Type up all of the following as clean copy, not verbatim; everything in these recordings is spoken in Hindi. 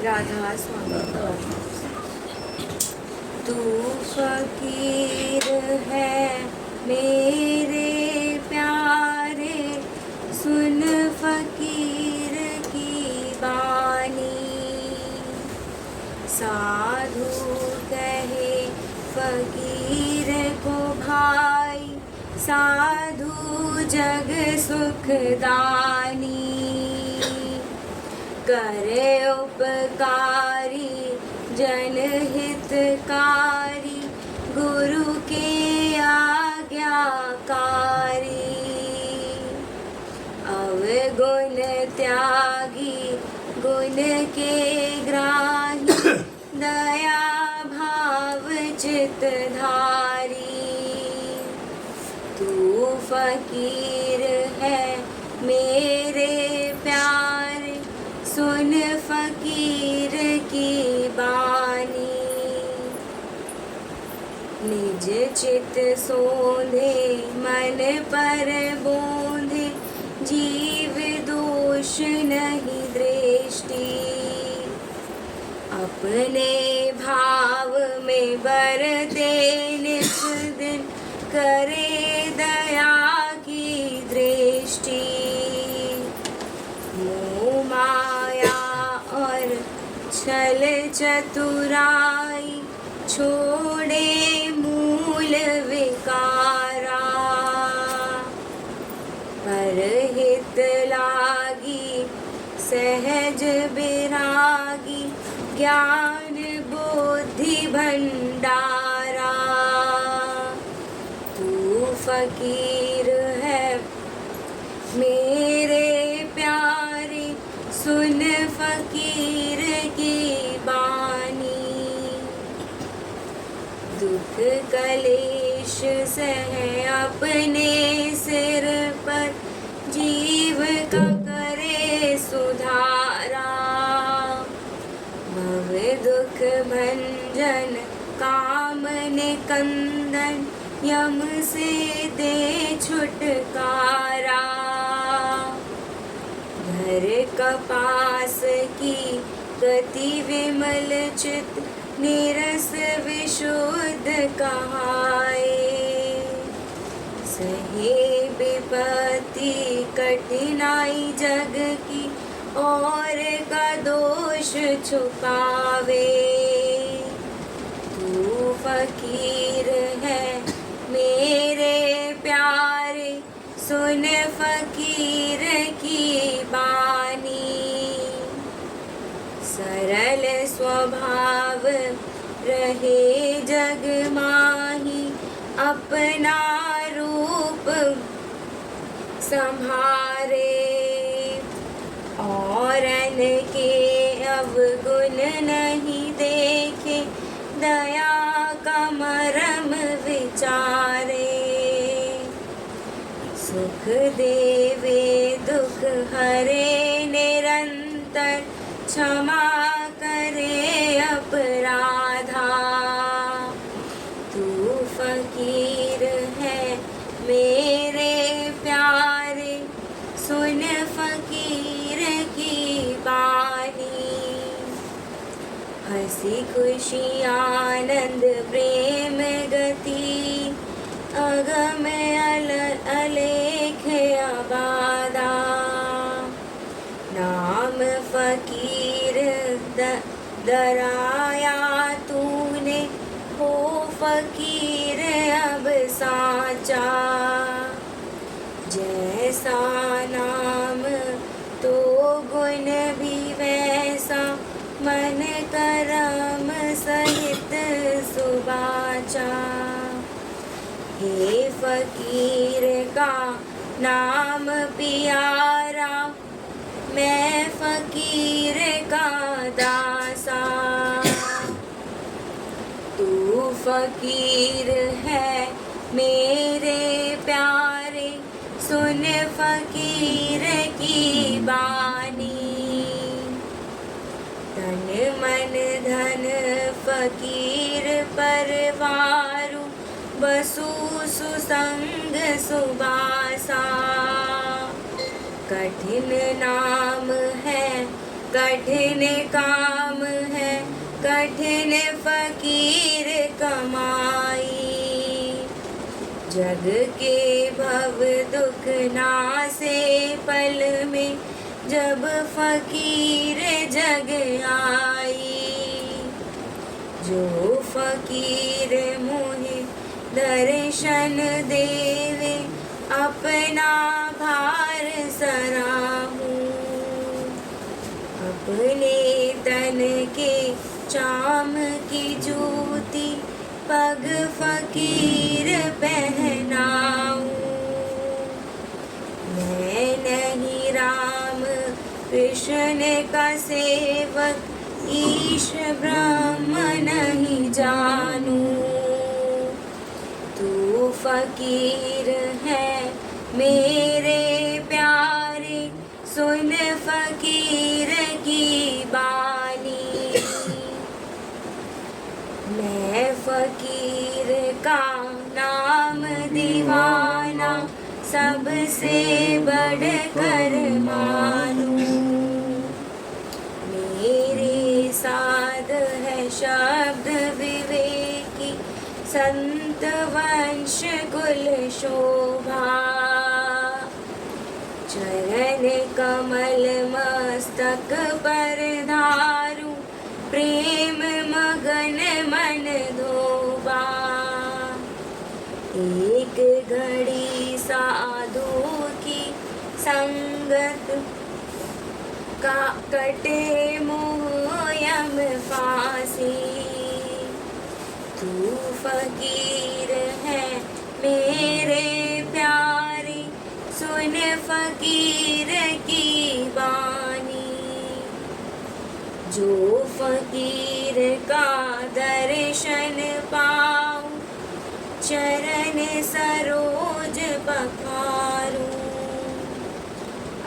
राधा स्वामी। तू फकीर है मेरे प्यारे, सुन फकीर की बानी। साधु कहे फकीर को भाई, साधु जग सुखदानी। करे उपकारी जनहितकारी, गुरु के आज्ञाकारी। अवगुण त्यागी गुण के ग्राही, दया भाव चितधारी। तू फकीर है मेरे प्यारे, सुन फकीर की बानी। निज चित सोंधे मन पर बोंधे, जीव दोष नहीं दृष्टि। अपने भाव में बरते नित दिन, करे दया की दृष्टि। मोह माया और छल चतुराई, छोड़े मूल विकारा। परहित लागी सहज विरागी, ज्ञान बुद्धि भंडारा। तू फकीर है मेरे प्यारे, सुन फकीर की बानी। दुख कलेश सह अपने सिर पर, जीव का करे सुधारा। भव दुख भंजन काम निकंदन, यम से दे छुटकारा। घर कपास की गति विमल चित, निरस विशुद्ध कहाए। सहे विपत्ति कठिनाई जग की, और का दोष छुपावे। तू फकीर है मेरे प्यारे, सुन फकीर की बानी। सरल स्वभाव रहे जग माही, अपना रूप संभारे। औरन के अवगुण नहीं देखे, दया का मरम विचारे। सुख देवे दुख हरे निरंतर, क्षमा करे अपराधा। तू फकीर है मेरे प्यारे, सुन फकीर की बानी। हंसी खुशी आनंद प्रेम गति, अगम अलेख आबादा। नाम फकीर दराया तूने, हो फकीर अब साचा। जैसा नाम तो गुण भी वैसा, मन करम सहित सुबाचा। हे फकीर का नाम प्यारा, मैं फकीर का दासा। तू फकीर है मेरे प्यारे, सुन फकीर की बानी। तन मन धन फकीर परवारू, बसु सुसंग सुबासा। कठिन नाम है कठिन काम, कठिन फकीर कमाई, जग के भव दुख नासे पल में जब फकीर जग आई। जो फकीर मोहे दर्शन देवे अपना भार सराहूं, अपने तन के चाम की जूती पग फकीर पहनाऊं। मैं नहीं राम कृष्ण का सेवक, ईश ब्रह्म नहीं जानूं। तू फकीर है मेरे प्यारे, सुन फकीर की बानी। मैं फकीर का नाम दीवाना, सबसे बढ़कर मानूं। मेरे साध है शब्द विवेकी, संत वंश कुल शोभा। चरण कमल मस्तक पर धारू, प्रेम मगन मन धोबा। एक घड़ी साधु की संगत का कटे मोह यम फांसी। तू फकीर है मेरे प्यारे, सुन फकीर की बानी। जो फकीर का दर्शन पाऊं, चरण सरोज पखारूं।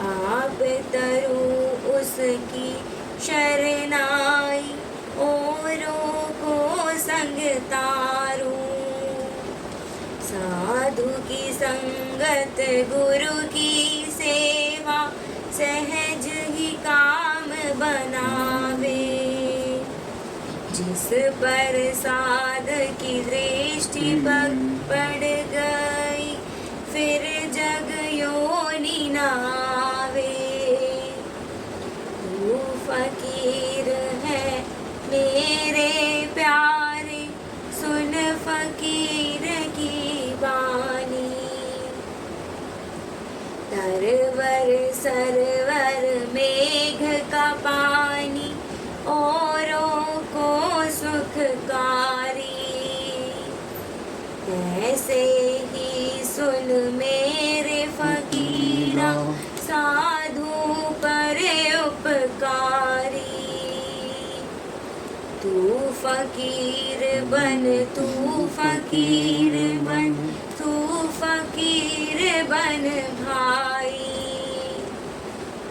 आप तरूं उसकी शरणाई, औरों को संग तारूं। साधु की संगत गुरु की सेवा, सहज ही काम बनावे। जिस पर साध की दृष्टि पड़ गई, फिर जग योनि न आवे। तू फकीर है मेरे प्यारे, सुन फकीर की बानी। तरवर सरवर मेघ का पानी, औरों को सुखकारी। ऐसे ही सुन मेरे फकीरा, साधु पर उपकारी। तू फकीर बन, तू फकीर बन, तू फकीर बन भाई।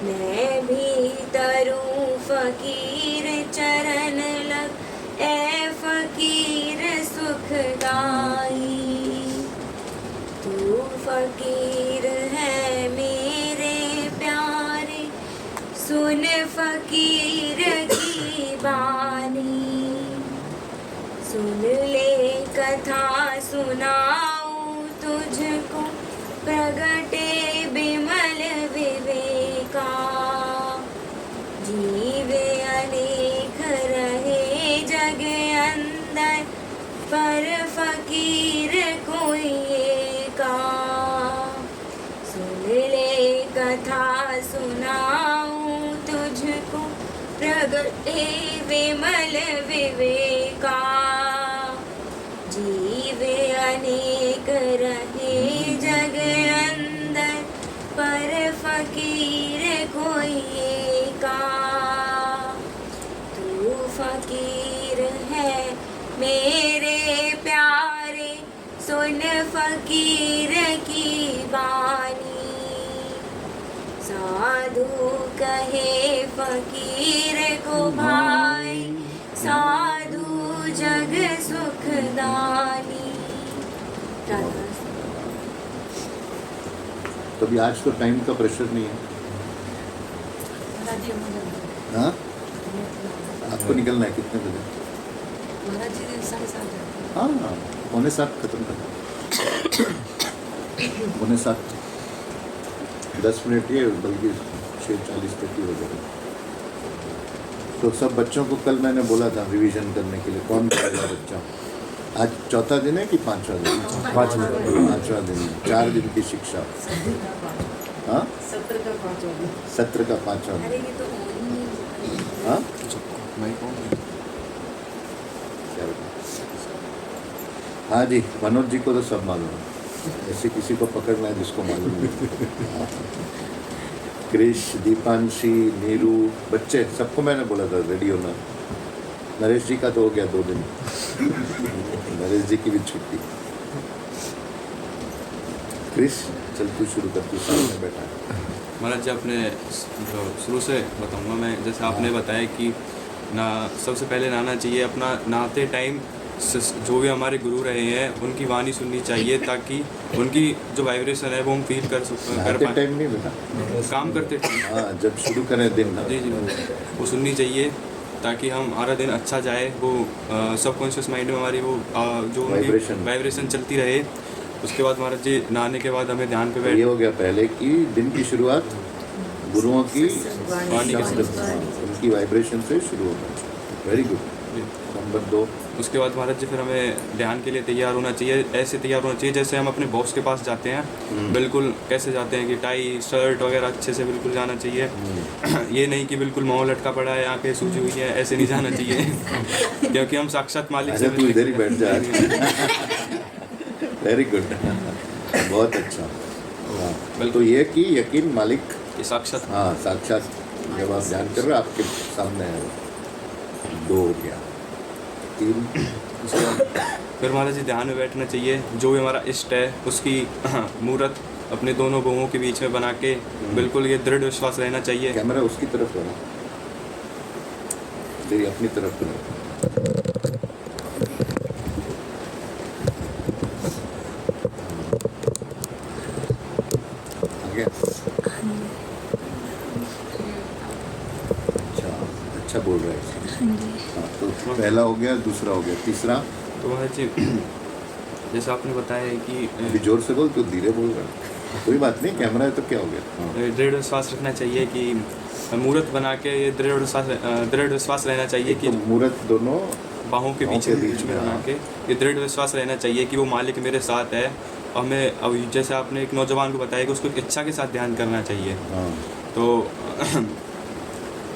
मैं भी तरूं फकीर चरण लग, ए फकीर सुखदाई। तू फकीर है मेरे प्यारे, सुन फकीर की बानी। सुन ले कथा सुनाऊं तुझको, प्रगटे बिमल विवेका। जीवे अनेक रहे जग अंदर, पर फकीर कोई एका। सुन ले कथा सुनाऊं तुझको, प्रगटे विमल विवेका। जीवे अनेक रहे जग अंदर, पर फकीर कोई एका। तू फकीर है मेरे प्यारे, सुन फकीर की बानी। साधु कहे फकीर को भाई, साधु जग सुखदानी। तो अभी आज तो टाइम का प्रेशर नहीं है। हाँ, आपको निकलना है कितने बजे? महाराज जी 7:30 जाते हैं। हाँ 6:45 खत्म करना, 6:45, 10 मिनट ये, बल्कि 6:40 तक ही हो जाएगा। तो सब बच्चों को कल मैंने बोला था रिवीजन करने के लिए, कौन करेगा बच्चा? आज चौथा दिन है कि पांचवा दिन? पांचवा दिन, 4 दिन की शिक्षा। हाँ, सत्र का 5वां दिन। सत्र का 5वां दिन। अरे ये तो और ही नहीं। हाँ मैं कौन? क्या बताऊं? हाँ जी, मनोज जी को तो सब मालूम है, ऐसे किसी को पकड़ना है जिसको मालूम नहीं। हाँ। क्रिश, दीपांशी, नीरू, बच्चे सबको मैंने बोला था रेडी होना। नरेश जी का तो हो गया 2 दिन, नरेश जी की भी छुट्टी। क्रिश चल तू शुरू कर, तू सामने बैठा है। महाराज जी आपने शुरू से बताऊंगा मैं, जैसे आपने बताया कि ना सबसे पहले नहाना चाहिए। अपना नहाते टाइम जो भी हमारे गुरु रहे हैं उनकी वाणी सुननी चाहिए, ताकि उनकी जो वाइब्रेशन है वो हम फील कर नहाते पाए। टाइम नहीं बेटा, काम करते टाइम, हाँ जब शुरू करें दिन ना। जी वो सुननी चाहिए, ताकि हमारा दिन अच्छा जाए। वो सबकॉन्शियस माइंड में हमारी वो जो वाइब्रेशन चलती रहे। उसके बाद महाराज जी नहाने के बाद हमें ध्यान पे ये हो गया पहले कि दिन की शुरुआत गुरुओं की वाणी के शब्द, उनकी वाइब्रेशन से शुरू होना। Very good. नंबर 2, उसके बाद महाराज जी फिर हमें ध्यान के लिए तैयार होना चाहिए। ऐसे तैयार होना चाहिए जैसे हम अपने बॉस के पास जाते हैं, बिल्कुल कैसे जाते हैं कि टाई शर्ट वगैरह अच्छे से बिल्कुल जाना चाहिए। ये नहीं कि बिल्कुल मुँह लटका पड़ा है, आंखें सूजी हुई है, ऐसे नहीं जाना चाहिए। क्योंकि हम साक्षात मालिक से तू इधर ही बैठ जा। वेरी गुड, बहुत अच्छा। तो ये कि यकीन मालिक कि साक्षात, हाँ साक्षात जब आप ध्यान कर रहे हो आपके सामने है। 2 हो गया। 3, उसके बाद फिर महाराज जी ध्यान में बैठना चाहिए। जो भी हमारा इष्ट है उसकी मूर्त अपने दोनों भुवों के बीच में बना के बिल्कुल ये दृढ़ विश्वास रहना चाहिए। कैमरा उसकी तरफ हो, तेरी अपनी तरफ करो। आगे। अच्छा बोल रहा है। हाँ, तो पहला हो गया, दूसरा हो गया, तीसरा। तो महाराज जी जैसे आपने बताया कि अभी जोर से बोल, तू धीरे बोल रहा है। कोई बात नहीं, कैमरा है तो क्या हो गया। हाँ। दृढ़ विश्वास रखना चाहिए कि मूर्त बना के ये दृढ़ विश्वास रहना चाहिए कि तो मूर्त दोनों बाहों के बीच में बना के ये दृढ़ विश्वास रहना चाहिए कि वो मालिक मेरे साथ है। और हमें अब जैसे आपने एक नौजवान को बताया कि उसको एक इच्छा के साथ ध्यान करना चाहिए। हाँ। तो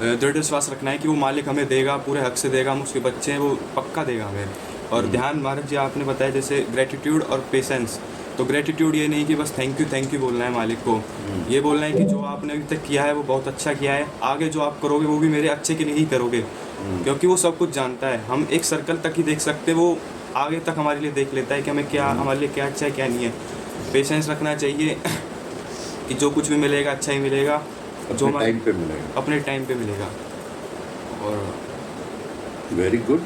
दृढ़ विश्वास रखना है कि वो मालिक हमें देगा, पूरे हक से देगा। हम उसके बच्चे हैं, वो पक्का देगा हमें। और ध्यान महाराज जी आपने बताया जैसे ग्रेटिट्यूड और पेशेंस। तो ग्रेटिट्यूड ये नहीं कि बस थैंक यू बोलना है मालिक को, ये बोलना है कि जो आपने अभी तक किया है वो बहुत अच्छा किया है, आगे जो आप करोगे वो भी मेरे अच्छे के लिए ही करोगे। क्योंकि वो सब कुछ जानता है, हम एक सर्कल तक ही देख सकते, वो आगे तक हमारे लिए देख लेता है कि हमें क्या, हमारे लिए क्या अच्छा है क्या नहीं है। पेशेंस रखना चाहिए कि जो कुछ भी मिलेगा अच्छा ही मिलेगा, जो अपने टाइम पे मिलेगा, अपने टाइम पे मिलेगा। और वेरी गुड।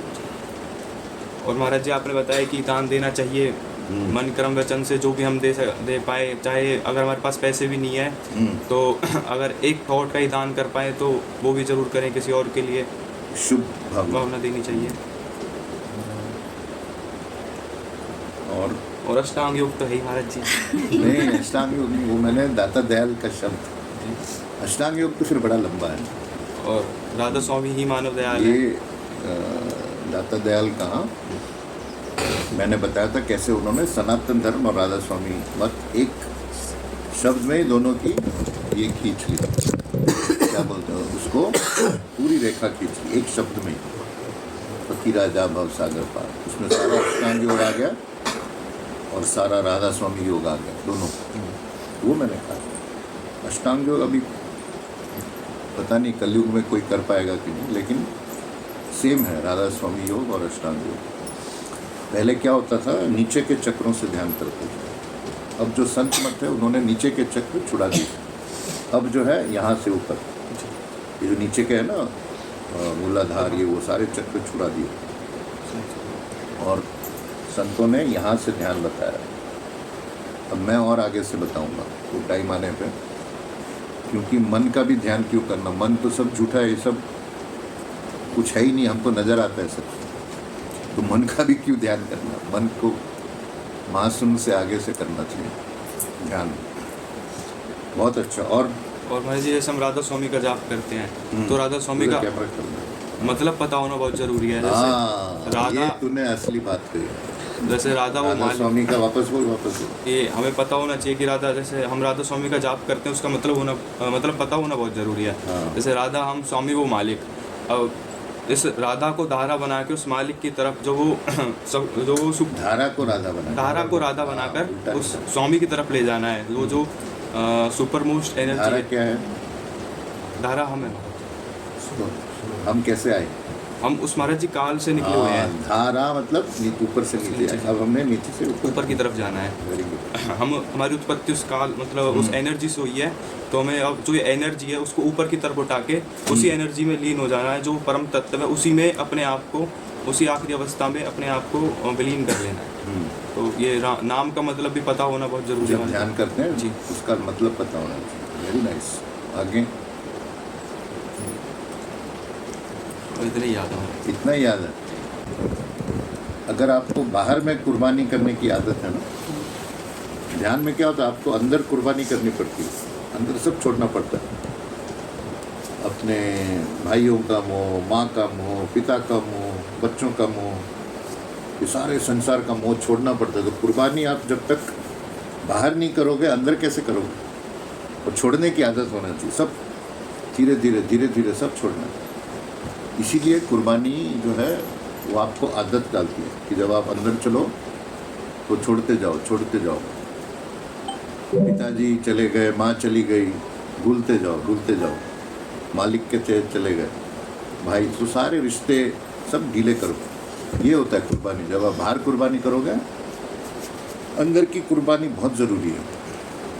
और महाराज जी आपने बताया कि दान देना चाहिए मन कर्म वचन से, जो भी हम दे पाए, चाहे अगर हमारे पास पैसे भी नहीं है तो अगर एक थॉट का ही दान कर पाए तो वो भी जरूर करें, किसी और के लिए शुभ भावना देनी चाहिए। और अष्टांग योग तो है ही महाराज जी। नहीं, अष्टांग योग नहीं, वो मैंने दाता दयाल का शब्द, अष्टांग योग तो फिर बड़ा लंबा है। और राधा स्वामी ही मानव दयाल ये है। दाता दयाल कहाँ, मैंने बताया था कैसे उन्होंने सनातन धर्म और राधा स्वामी मत एक शब्द में ही दोनों की ये खींच ली, क्या बोलते हैं उसको, पूरी रेखा खींच ली एक शब्द में ही। पति राजा भव सागर पार, उसमें सारा अष्टांग योग आ गया और सारा राधा स्वामी योग आ गया, दोनों। वो मैंने कहा अष्टांग योग अभी पता नहीं कलयुग में कोई कर पाएगा कि नहीं, लेकिन सेम है राधा स्वामी योग और अष्टांग योग। पहले क्या होता था, नीचे के चक्रों से ध्यान करते थे। अब जो संत मत है उन्होंने नीचे के चक्र छुड़ा दिए, अब जो है यहाँ से ऊपर, ये जो नीचे के है ना मूलाधार, ये वो सारे चक्र छुड़ा दिए और संतों ने यहाँ से ध्यान बताया। अब मैं और आगे से बताऊंगा तो टाइम आने पे, क्योंकि मन का भी ध्यान क्यों करना, मन तो सब झूठा है, ये सब कुछ है ही नहीं, हमको नज़र आता है सब। तो मन का भी क्यों ध्यान करना, मन को महाशून्य से आगे से करना चाहिए ध्यान। बहुत अच्छा। और महाराज जी जैसे हम राधा स्वामी का जाप करते हैं तो राधा स्वामी का कैमरा करना, मतलब पता होना बहुत जरूरी है। हाँ, जैसे राधा, ये तूने असली बात कही। जैसे राधा वो राधा मालिक, स्वामी का वापस बोल। ये हमें पता होना चाहिए कि राधा, जैसे हम राधा स्वामी का जाप करते हैं उसका मतलब होना, मतलब पता होना बहुत ज़रूरी है। हाँ। जैसे राधा हम स्वामी वो मालिक, अब इस राधा को धारा बना के उस मालिक की तरफ जो वो धारा को राधा बना, धारा को राधा बनाकर उल्टा उस नहीं। स्वामी की तरफ ले जाना है। वो जो सुपर मोस्ट एनर्जी धारा है, क्या है? धारा हम है। तो हम कैसे आए? हम उस महाराज जी काल से निकले हुए हैं, धारा मतलब ऊपर से नीचे आए। अब हमने नीचे से ऊपर की तरफ जाना है। Very good. हम हमारी उत्पत्ति उस काल मतलब उस एनर्जी से हुई है, तो हमें अब जो ये एनर्जी है उसको ऊपर की तरफ उठा के उसी एनर्जी में लीन हो जाना है। जो परम तत्व है उसी में अपने आप को, उसी आखिरी अवस्था में अपने आप को विलीन कर लेना है। तो ये नाम का मतलब भी पता होना बहुत जरूरी जब है। ध्यान करते हैं जी, उसका मतलब पता होना चाहिए। Very nice. आगे इतना ही याद है। इतना ही याद है। अगर आपको बाहर में कुर्बानी करने की आदत है ना, ध्यान में क्या होता है, आपको अंदर कुर्बानी करनी पड़ती है, अंदर सब छोड़ना पड़ता है। अपने भाइयों का मोह, माँ का मोह, पिता का मोह, बच्चों का मोह, ये सारे संसार का मोह छोड़ना पड़ता है। तो कुर्बानी आप जब तक बाहर नहीं करोगे, अंदर कैसे करोगे? और छोड़ने की आदत होना चाहिए। सब धीरे धीरे सब छोड़ना। इसीलिए कुर्बानी जो है वो आपको आदत डालती है कि जब आप अंदर चलो तो छोड़ते जाओ। पिताजी चले गए, माँ चली गई, भूलते जाओ। मालिक के चले गए, भाई, तो सारे रिश्ते सब ढीले करो। ये होता है कुर्बानी। जब आप बाहर कुर्बानी करोगे, अंदर की कुर्बानी बहुत ज़रूरी है।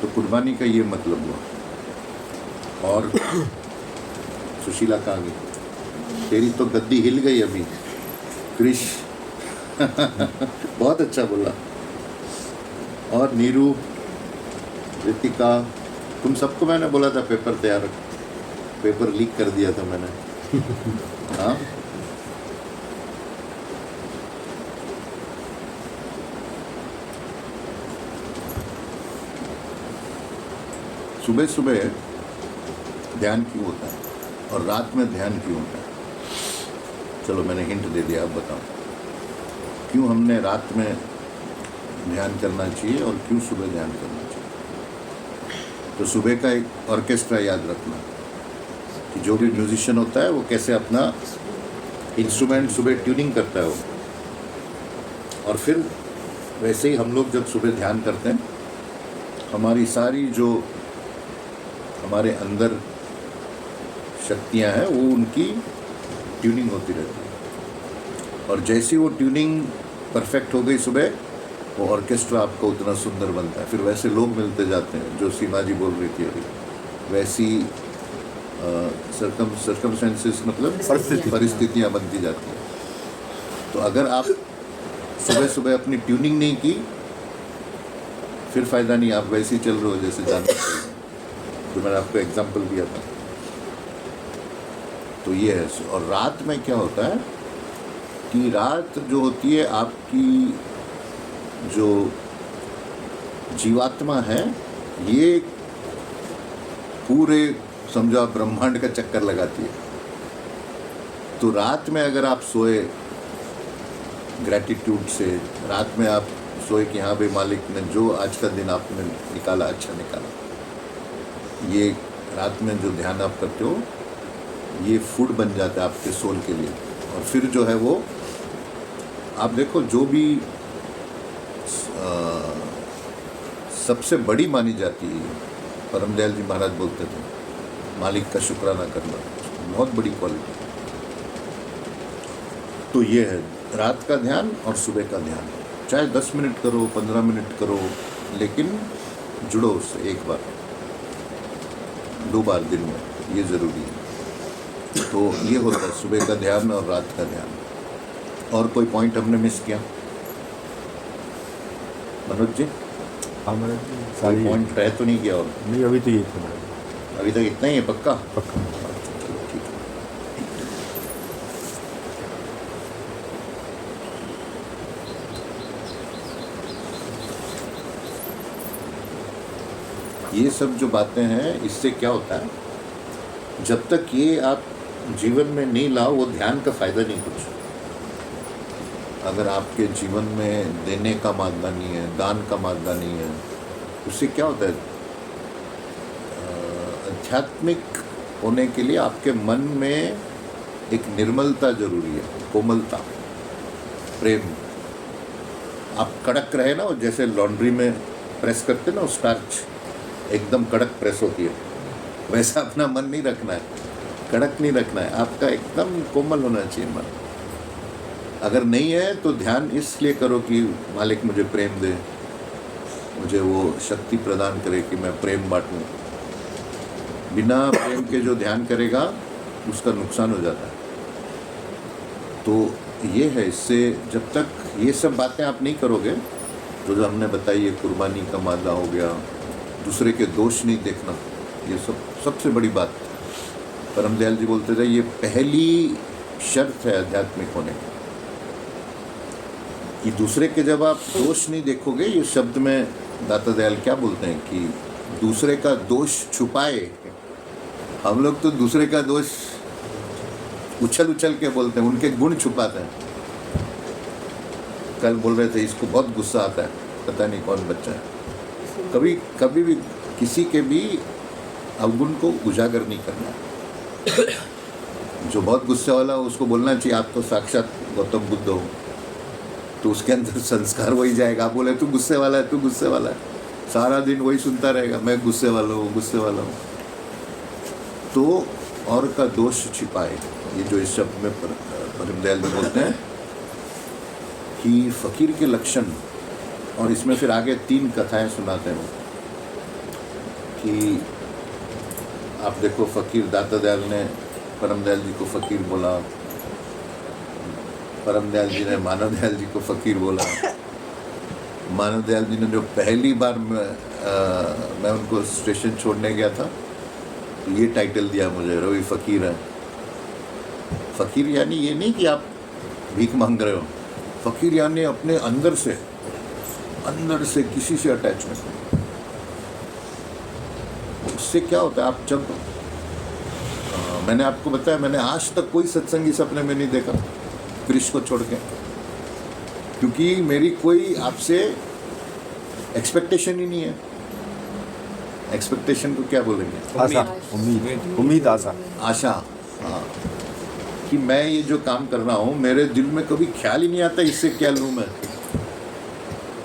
तो कुर्बानी का ये मतलब हुआ। और सुशीला कहाँ गई? तेरी तो गद्दी हिल गई अभी, क्रिश। बहुत अच्छा बोला। और नीरू, रितिका, तुम सबको मैंने बोला था पेपर तैयार रख, पेपर लीक कर दिया था मैंने। हाँ, सुबह सुबह ध्यान क्यों होता है और रात में ध्यान क्यों होता है? चलो मैंने हिंट दे दिया, अब बताओ क्यों हमने रात में ध्यान करना चाहिए और क्यों सुबह ध्यान करना चाहिए। तो सुबह का एक ऑर्केस्ट्रा याद रखना कि जो भी म्यूजिशियन होता है वो कैसे अपना इंस्ट्रूमेंट सुबह ट्यूनिंग करता है वो। और फिर वैसे ही हम लोग जब सुबह ध्यान करते हैं, हमारी सारी जो हमारे अंदर शक्तियां हैं वो उनकी ट्यूनिंग होती रहती है। और जैसी वो ट्यूनिंग परफेक्ट हो गई सुबह, वो ऑर्केस्ट्रा आपका उतना सुंदर बनता है। फिर वैसे लोग मिलते जाते हैं, जो सीमा जी बोल रही थी अभी, वैसी सर्कमस्टेंसेस मतलब परिस्थितियाँ बनती जाती हैं। तो अगर आप सुबह सुबह अपनी ट्यूनिंग नहीं की, फिर फ़ायदा नहीं। आप वैसे ही चल रहे हो जैसे जानते हैं। तो मैंने आपको एग्जाम्पल दिया था। तो ये है। और रात में क्या होता है कि रात जो होती है, आपकी जो जीवात्मा है, ये पूरे समझो आप ब्रह्मांड का चक्कर लगाती है। तो रात में अगर आप सोए ग्रैटिट्यूड से, रात में आप सोए कि हाँ भाई मालिक ने जो आज का दिन आपने निकाला अच्छा निकाला, ये रात में जो ध्यान आप करते हो ये फूड बन जाता है आपके सोल के लिए। और फिर जो है वो आप देखो, जो भी सबसे बड़ी मानी जाती है, परमदयाल जी महाराज बोलते थे, मालिक का शुक्राना करना बहुत बड़ी क्वालिटी। तो ये है रात का ध्यान और सुबह का ध्यान। चाहे 10 मिनट करो, 15 मिनट करो, लेकिन जुड़ो उससे। एक बार 2 बार दिन में, ये ज़रूरी है। तो ये होता है सुबह का ध्यान और रात का ध्यान। और कोई पॉइंट हमने मिस किया मनोज जी? सारी पॉइंट तय तो नहीं किया? और नहीं, अभी तो ये था। अभी तक इतना ही है? पक्का? चलो ठीक है। ये सब जो बातें हैं, इससे क्या होता है, जब तक ये आप जीवन में नहीं लाओ, वो ध्यान का फ़ायदा नहीं कुछ। अगर आपके जीवन में देने का मादा नहीं है, दान का मादा नहीं है, उससे क्या होता है, आध्यात्मिक होने के लिए आपके मन में एक निर्मलता जरूरी है, कोमलता, प्रेम। आप कड़क रहे ना, जैसे लॉन्ड्री में प्रेस करते ना, स्टार्च एकदम कड़क प्रेस होती है, वैसा अपना मन नहीं रखना है, कड़क नहीं रखना है, आपका एकदम कोमल होना चाहिए मन। अगर नहीं है तो ध्यान इसलिए करो कि मालिक मुझे प्रेम दे, मुझे वो शक्ति प्रदान करे कि मैं प्रेम बांटूं। बिना प्रेम के जो ध्यान करेगा उसका नुकसान हो जाता है। तो ये है, इससे जब तक ये सब बातें आप नहीं करोगे, तो जो हमने बताई है, कुर्बानी का मादा हो गया, दूसरे के दोष नहीं देखना, ये सब सबसे बड़ी बात। परम दयाल जी बोलते थे ये पहली शर्त है आध्यात्मिक होने की, कि दूसरे के जब आप दोष नहीं देखोगे, ये शब्द में दाता दयाल क्या बोलते हैं कि दूसरे का दोष छुपाए। हम लोग तो दूसरे का दोष उछल उछल के बोलते हैं, उनके गुण छुपाते हैं। कल बोल रहे थे इसको बहुत गुस्सा आता है, पता नहीं कौन बच्चा है। कभी भी किसी के भी अवगुण को उजागर नहीं करना है। जो बहुत गुस्से वाला हो उसको बोलना चाहिए आप तो साक्षात गौतम बुद्ध हो, तो उसके अंदर संस्कार वही जाएगा। आप बोले तू गुस्से वाला है, तू गुस्से वाला है, सारा दिन वही सुनता रहेगा, मैं गुस्से वाला हूँ, गुस्से वाला हूँ। तो और का दोष छिपाए, ये जो इस शब्द में परम दयाल जी बोलते हैं कि फकीर के लक्षण, और इसमें फिर आगे 3 कथाएं सुनाते हैं कि आप देखो, फकीर दाता दयाल ने परम दयाल जी को फकीर बोला, परम दयाल जी ने मानव दयाल जी को फकीर बोला। मानव दयाल जी ने जो पहली बार मैं उनको स्टेशन छोड़ने गया था, तो ये टाइटल दिया मुझे, रवि फकीर है। फकीर यानी ये नहीं कि आप भीख मांग रहे हो, फकीर यानी अपने अंदर से किसी से अटैचमेंट। उससे क्या होता है, आप जब मैंने आपको बताया, मैंने आज तक कोई सत्संगी सपने में नहीं देखा कृष्ण को छोड़ के, क्योंकि मेरी कोई आपसे एक्सपेक्टेशन ही नहीं है। एक्सपेक्टेशन को क्या बोलेंगे? आशा, उम्मीद, आशा। हाँ, कि मैं ये जो काम कर रहा हूँ, मेरे दिल में कभी ख्याल ही नहीं आता इससे क्या लूँ मैं।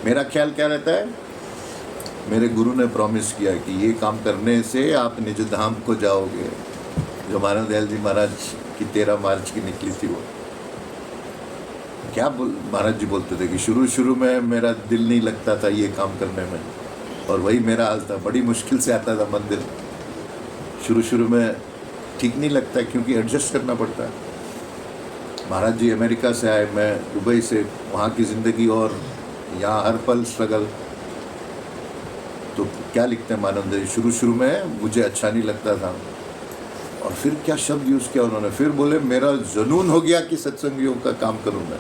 मेरा ख्याल क्या रहता है, मेरे गुरु ने प्रॉमिस किया कि ये काम करने से आप निज धाम को जाओगे, जो मानव दयाल जी महाराज की 13 मार्च की निकली थी। वो क्या महाराज जी बोलते थे कि शुरू में मेरा दिल नहीं लगता था ये काम करने में, और वही मेरा हाल था, बड़ी मुश्किल से आता था मंदिर। शुरू में ठीक नहीं लगता, क्योंकि एडजस्ट करना पड़ता है। महाराज जी अमेरिका से आए, मैं दुबई से, वहाँ की ज़िंदगी और यहाँ हर पल स्ट्रगल। तो क्या लिखते हैं मानव दयाल, शुरू में मुझे अच्छा नहीं लगता था, और फिर क्या शब्द यूज़ किया उन्होंने, फिर बोले मेरा जुनून हो गया कि सत्संगियों का काम करूँ मैं।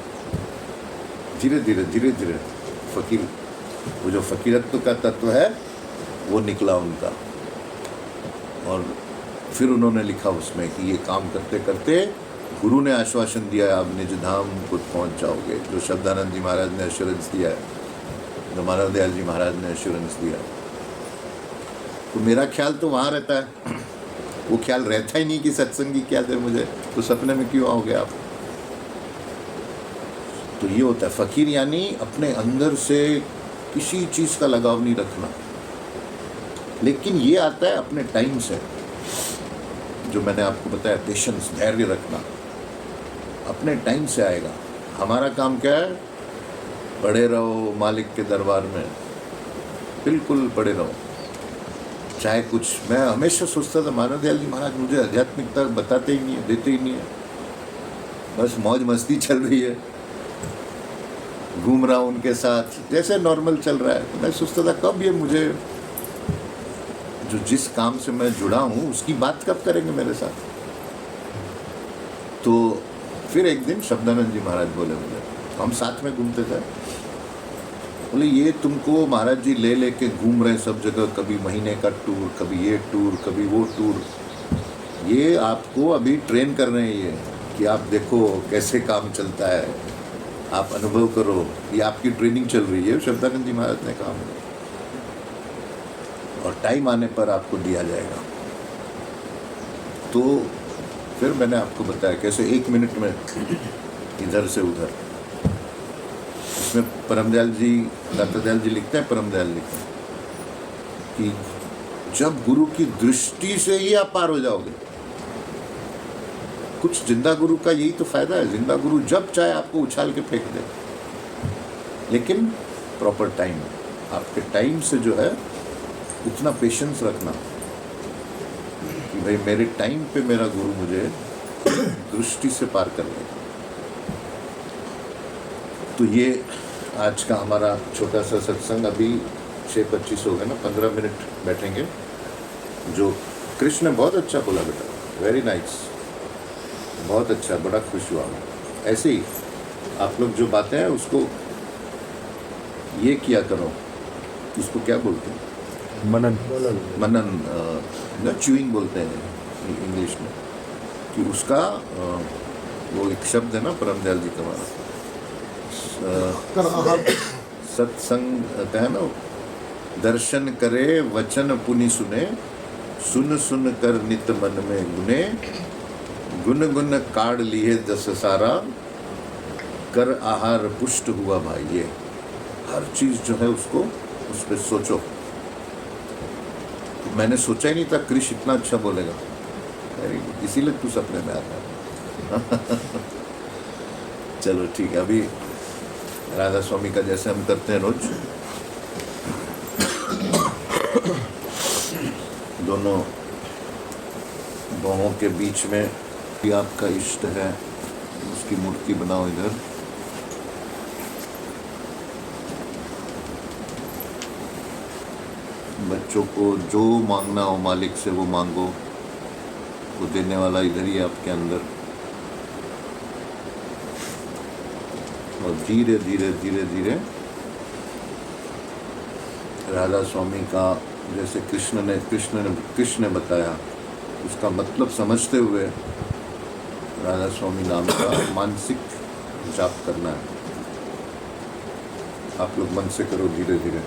धीरे धीरे फकीर, वो जो फकीरत्व का तत्व है वो निकला उनका। और फिर उन्होंने लिखा उसमें कि ये काम करते करते गुरु ने आश्वासन दिया आप निज धाम को पहुँच जाओगे, जो शब्दानंद जी महाराज ने एश्योरेंस दिया है, जो मानव दयाल जी महाराज ने एश्योरेंस दिया है। तो मेरा ख्याल तो वहाँ रहता है, वो ख्याल रहता ही नहीं कि सत्संगी क्या दे मुझे, तो सपने में क्यों आओगे आप। तो ये होता है फकीर, यानी अपने अंदर से किसी चीज़ का लगाव नहीं रखना। लेकिन ये आता है अपने टाइम से, जो मैंने आपको बताया, पेशेंस, धैर्य रखना अपने टाइम से आएगा। हमारा काम क्या है, पड़े रहो मालिक के दरबार में, बिल्कुल पड़े रहो, चाहे कुछ। मैं हमेशा सोचता था मानव दयाल जी महाराज मुझे आध्यात्मिकता बताते ही नहीं है, देते ही नहीं है, बस मौज मस्ती चल रही है, घूम रहा हूँ उनके साथ, जैसे नॉर्मल चल रहा है। तो मैं सोचता था कब ये मुझे, जो जिस काम से मैं जुड़ा हूँ उसकी बात कब करेंगे मेरे साथ। तो फिर एक दिन शब्दानंद जी महाराज बोले मुझे, हम साथ में घूमते थे, बोले ये तुमको महाराज जी ले लेके घूम रहे सब जगह, कभी महीने का टूर, कभी ये टूर, कभी वो टूर, ये आपको अभी ट्रेन कर रहे हैं ये कि आप देखो कैसे काम चलता है, आप अनुभव करो, ये आपकी ट्रेनिंग चल रही है, श्रद्धानंद जी महाराज ने कहा। और टाइम आने पर आपको दिया जाएगा। तो फिर मैंने आपको बताया कैसे 1 मिनट में इधर से उधर। इसमें परमदयाल जी, दाता दयाल जी लिखते हैं, परमदयाल लिखते हैं कि जब गुरु की दृष्टि से ही आप पार हो जाओगे। कुछ जिंदा गुरु का यही तो फायदा है, जिंदा गुरु जब चाहे आपको उछाल के फेंक दे, लेकिन प्रॉपर टाइम, आपके टाइम से जो है उतना पेशेंस रखना कि भाई मेरे टाइम पे मेरा गुरु मुझे दृष्टि से पार कर लेगा। तो ये आज का हमारा छोटा सा सत्संग, अभी 6:25 हो गए ना, 15 मिनट बैठेंगे। जो कृष्ण ने बहुत अच्छा बोला बेटा, वेरी नाइस, बहुत अच्छा, बड़ा खुश हुआ मैं। ऐसे ही आप लोग जो बातें हैं उसको ये किया करो, उसको क्या बोलते हैं, मनन न च्यूइंग बोलते हैं इंग्लिश में, कि उसका वो एक शब्द है ना परमदयाल जी का हमारा सत्संग है ना, दर्शन करे वचन पुनि सुने, सुन सुन कर नित मन में गुने, गुन गुन काढ़ लिए 10 सारा, कर आहार पुष्ट हुआ भाई। ये हर चीज जो है उसको उस पर सोचो। मैंने सोचा ही नहीं था कृष इतना अच्छा बोलेगा, इसीलिए तू सपने में आता है। चलो ठीक है, अभी राधा स्वामी का जैसे हम करते हैं रोज, दोनों बाहों के बीच में भी आपका इष्ट है उसकी मूर्ति बनाओ इधर। बच्चों को जो मांगना हो मालिक से वो मांगो, वो देने वाला इधर ही है आपके अंदर। और धीरे धीरे धीरे धीरे राधा स्वामी का जैसे कृष्ण ने बताया, उसका मतलब समझते हुए राधा स्वामी नाम का मानसिक जाप करना है। आप लोग मन से करो धीरे धीरे।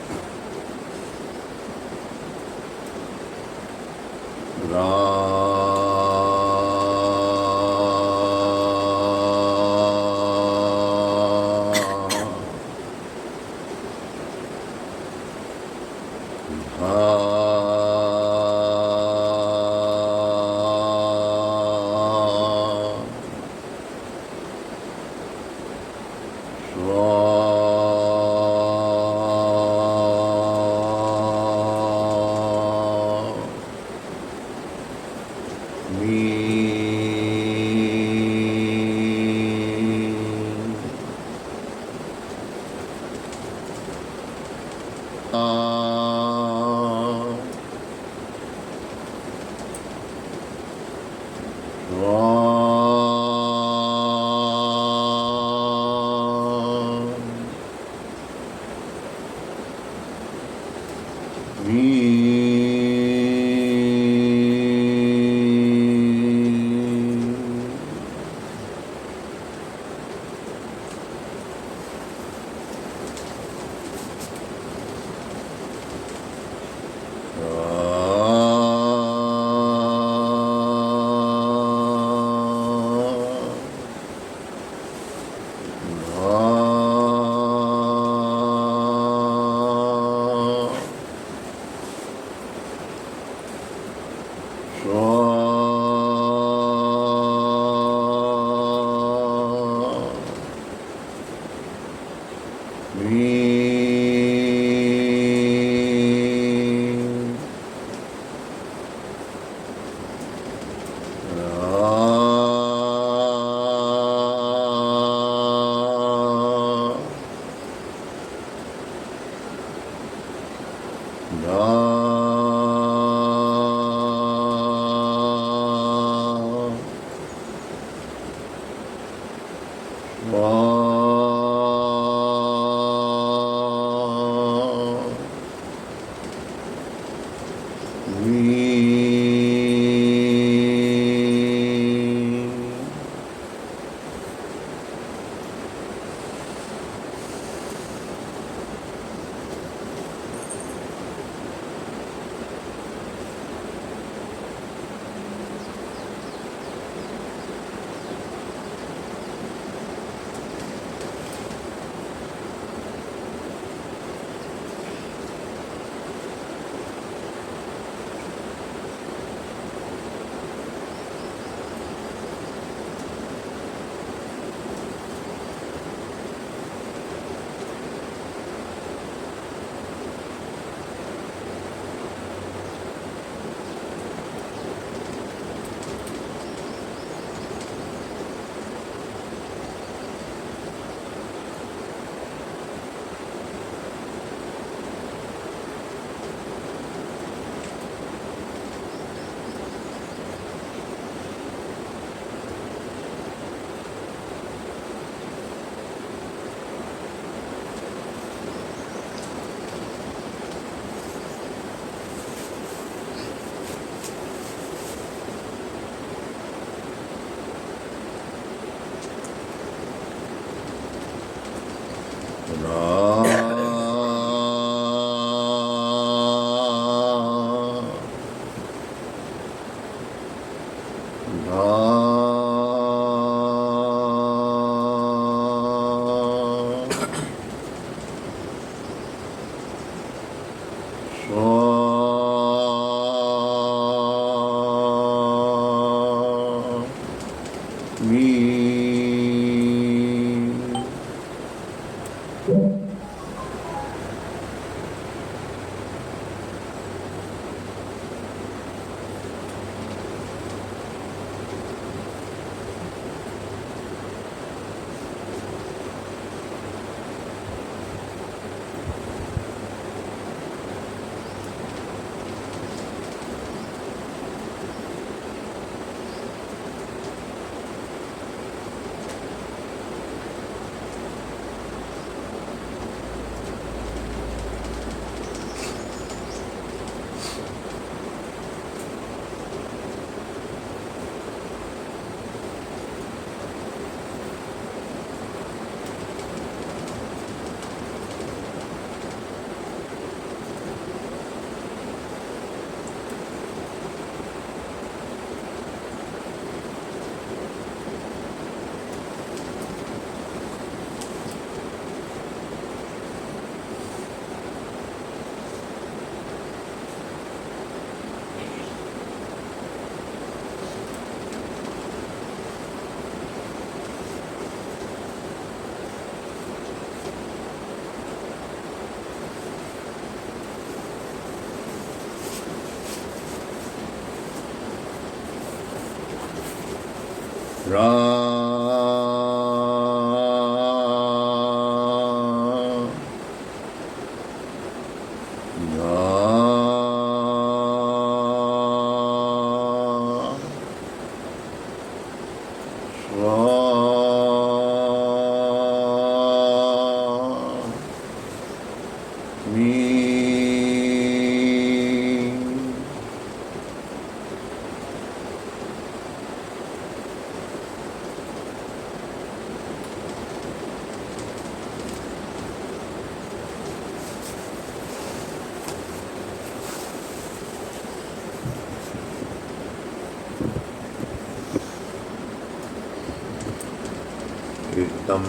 एकदम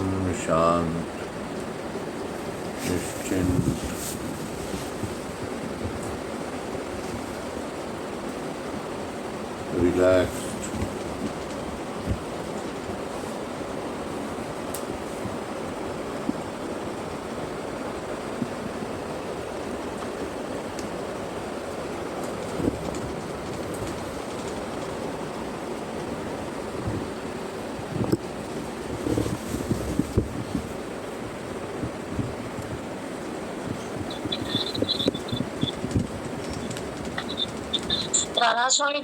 शांत, निश्चिंत, रिलैक्स्ड, राधा स्वामी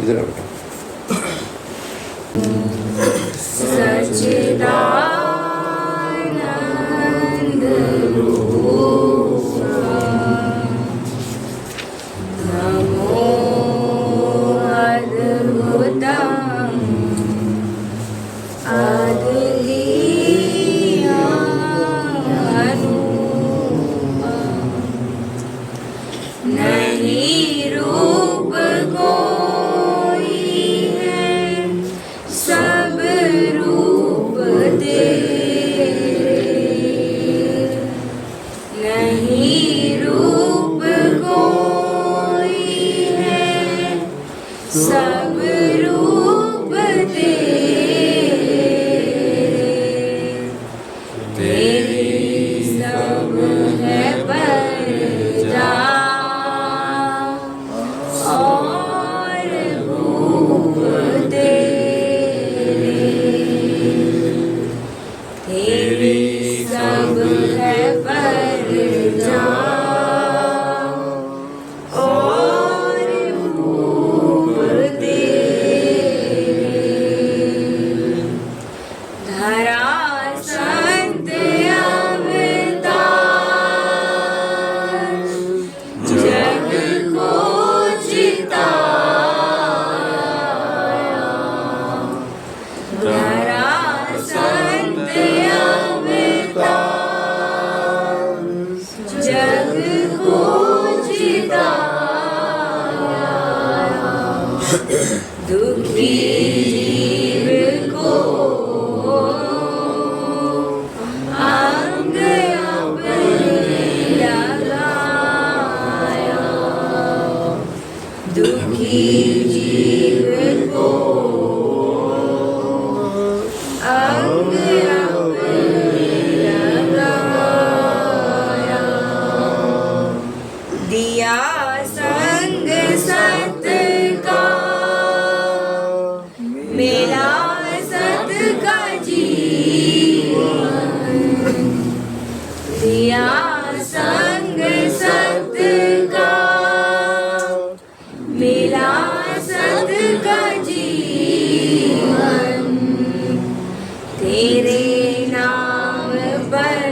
इधर आ बेटा। सच्चिदानंद नमो अद्भुतम् अद्वितीयमनूपम् नहीं रूप कोई है सब रूप तेरे नहीं रूप कोई है सब रूप तेरे सब है परजा और भूप तेरे सब है परजा और भूप धरा संत अवतार जग को जिताया धरा संत अवतार जग को जिताया दुखी जीव को अंग अपने लगाया दुखी जीव को अंग अपने लगाया दिया संग सत का मेरा सत का जीवन दिया संग सत का मेरा सत का जीवन तेरे नाम पर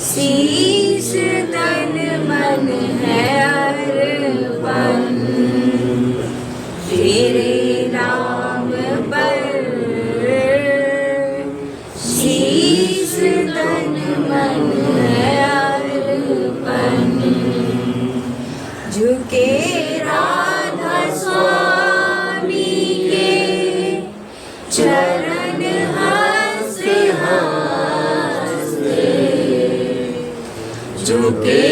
शीश तन मन है अर्पण तेरे नाम पर शीश तन मन है अर्पण झुके राधा स्वामी के चरण हंस हंस झुके